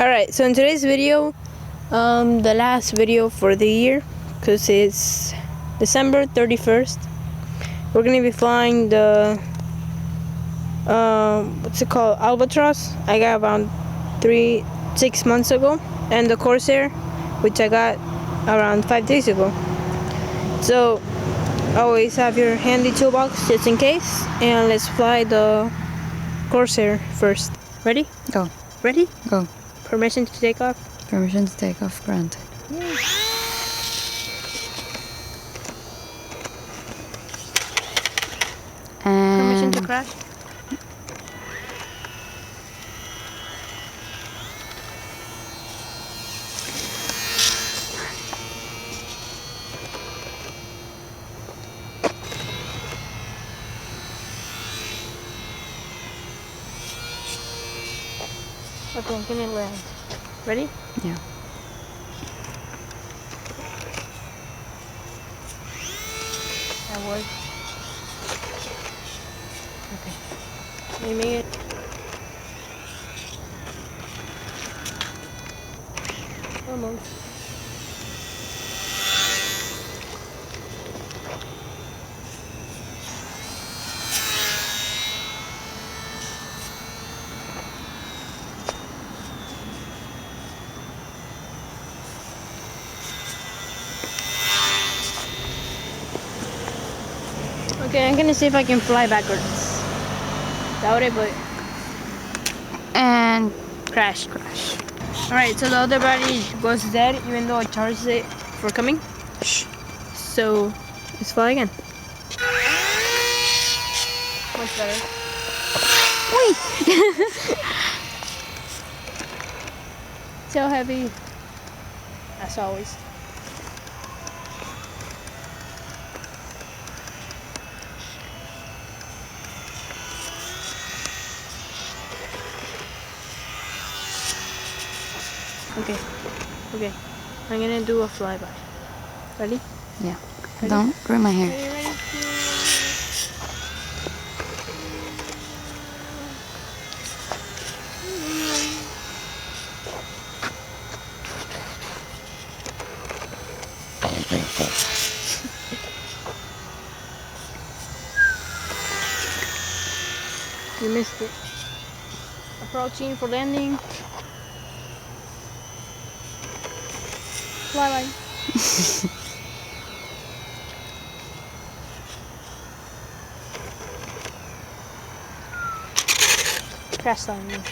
Alright, so in today's video, the last video for the year, because it's December 31st, we're going to be flying the, what's it called, Albatros. I got around 6 months ago, and the Corsair, which I got around 5 days ago. So, always have your handy toolbox just in case, and let's fly the Corsair first. Ready? Go. Ready? Go. Permission to take off? Permission to take off granted. Yay. And Permission to crash? Okay, I'm gonna land. Ready? Yeah. That worked. Okay. We made it. Almost. Okay, I'm gonna see if I can fly backwards. Doubt it, but and crash. Alright, so the other battery goes dead even though I charged it for coming. shh. So let's fly again. Much better. Wait. So heavy. As always. Okay. I'm gonna do a flyby. Ready? Yeah. Ready? Don't ruin my hair. Ready? You missed it. Approaching for landing. Flyby. Crash landing.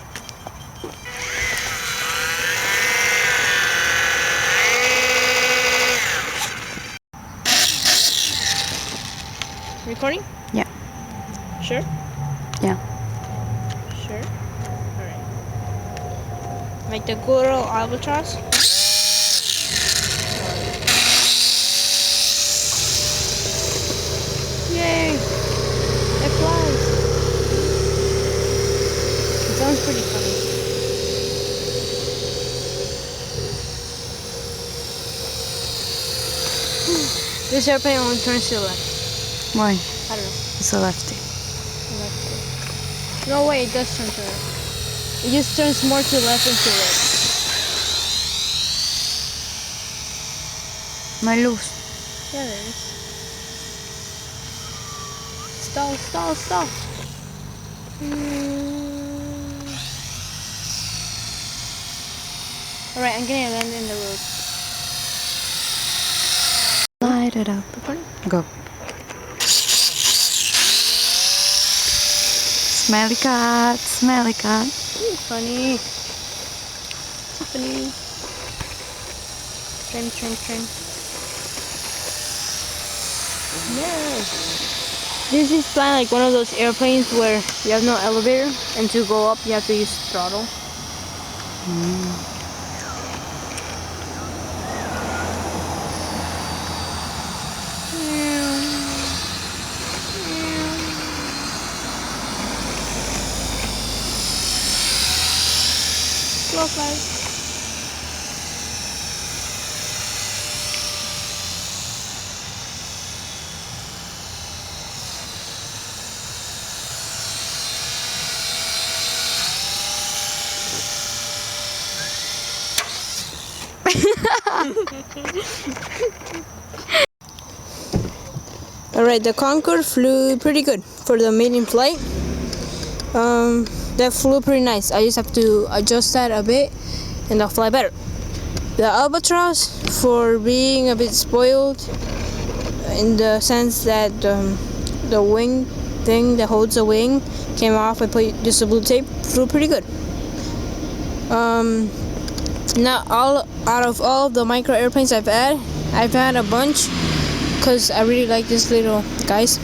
Recording? Yeah. Sure? Yeah. Sure? Alright. Make the good old Albatros. Yay! It flies! It sounds pretty funny. This airplane only turns to the left. Why? I don't know. It's a lefty. Left. No way, it does turn to the right. It just turns more to the left than to the right. My loose. Yeah, there is. Stall. Alright, I'm gonna land in the road. Light it up. Recording? Go. Smelly cat. Ooh, funny. Train. Yeah. This is flying like one of those airplanes where you have no elevator, and to go up you have to use throttle. Slow fly. Alright, the Concorde flew pretty good for the maiden flight. That flew pretty nice. I just have to adjust that a bit and they'll fly better. The Albatros, for being a bit spoiled in the sense that the wing thing that holds the wing came off. I put just a blue tape, flew pretty good. Not all out of all of the micro airplanes I've had a bunch because I really like this little guys.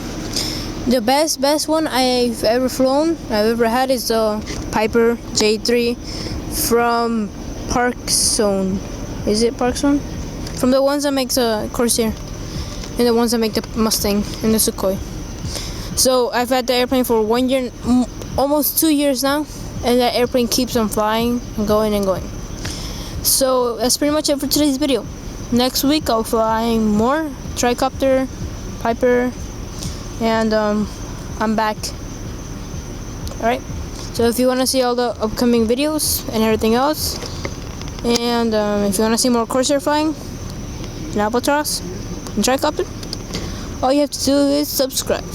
The best one I've ever had is the Piper J3 from Parkzone. Is it Parkzone? From the ones that make the Corsair and the ones that make the Mustang and the Sukhoi. So I've had the airplane for 1 year, almost 2 years now, and that airplane keeps on flying and going and going. So that's pretty much it for today's video. Next week I'll fly more tricopter, Piper, and I'm back. Alright, so if you want to see all the upcoming videos and everything else, and if you want to see more Corsair flying, and Albatros, and tricopter, all you have to do is subscribe.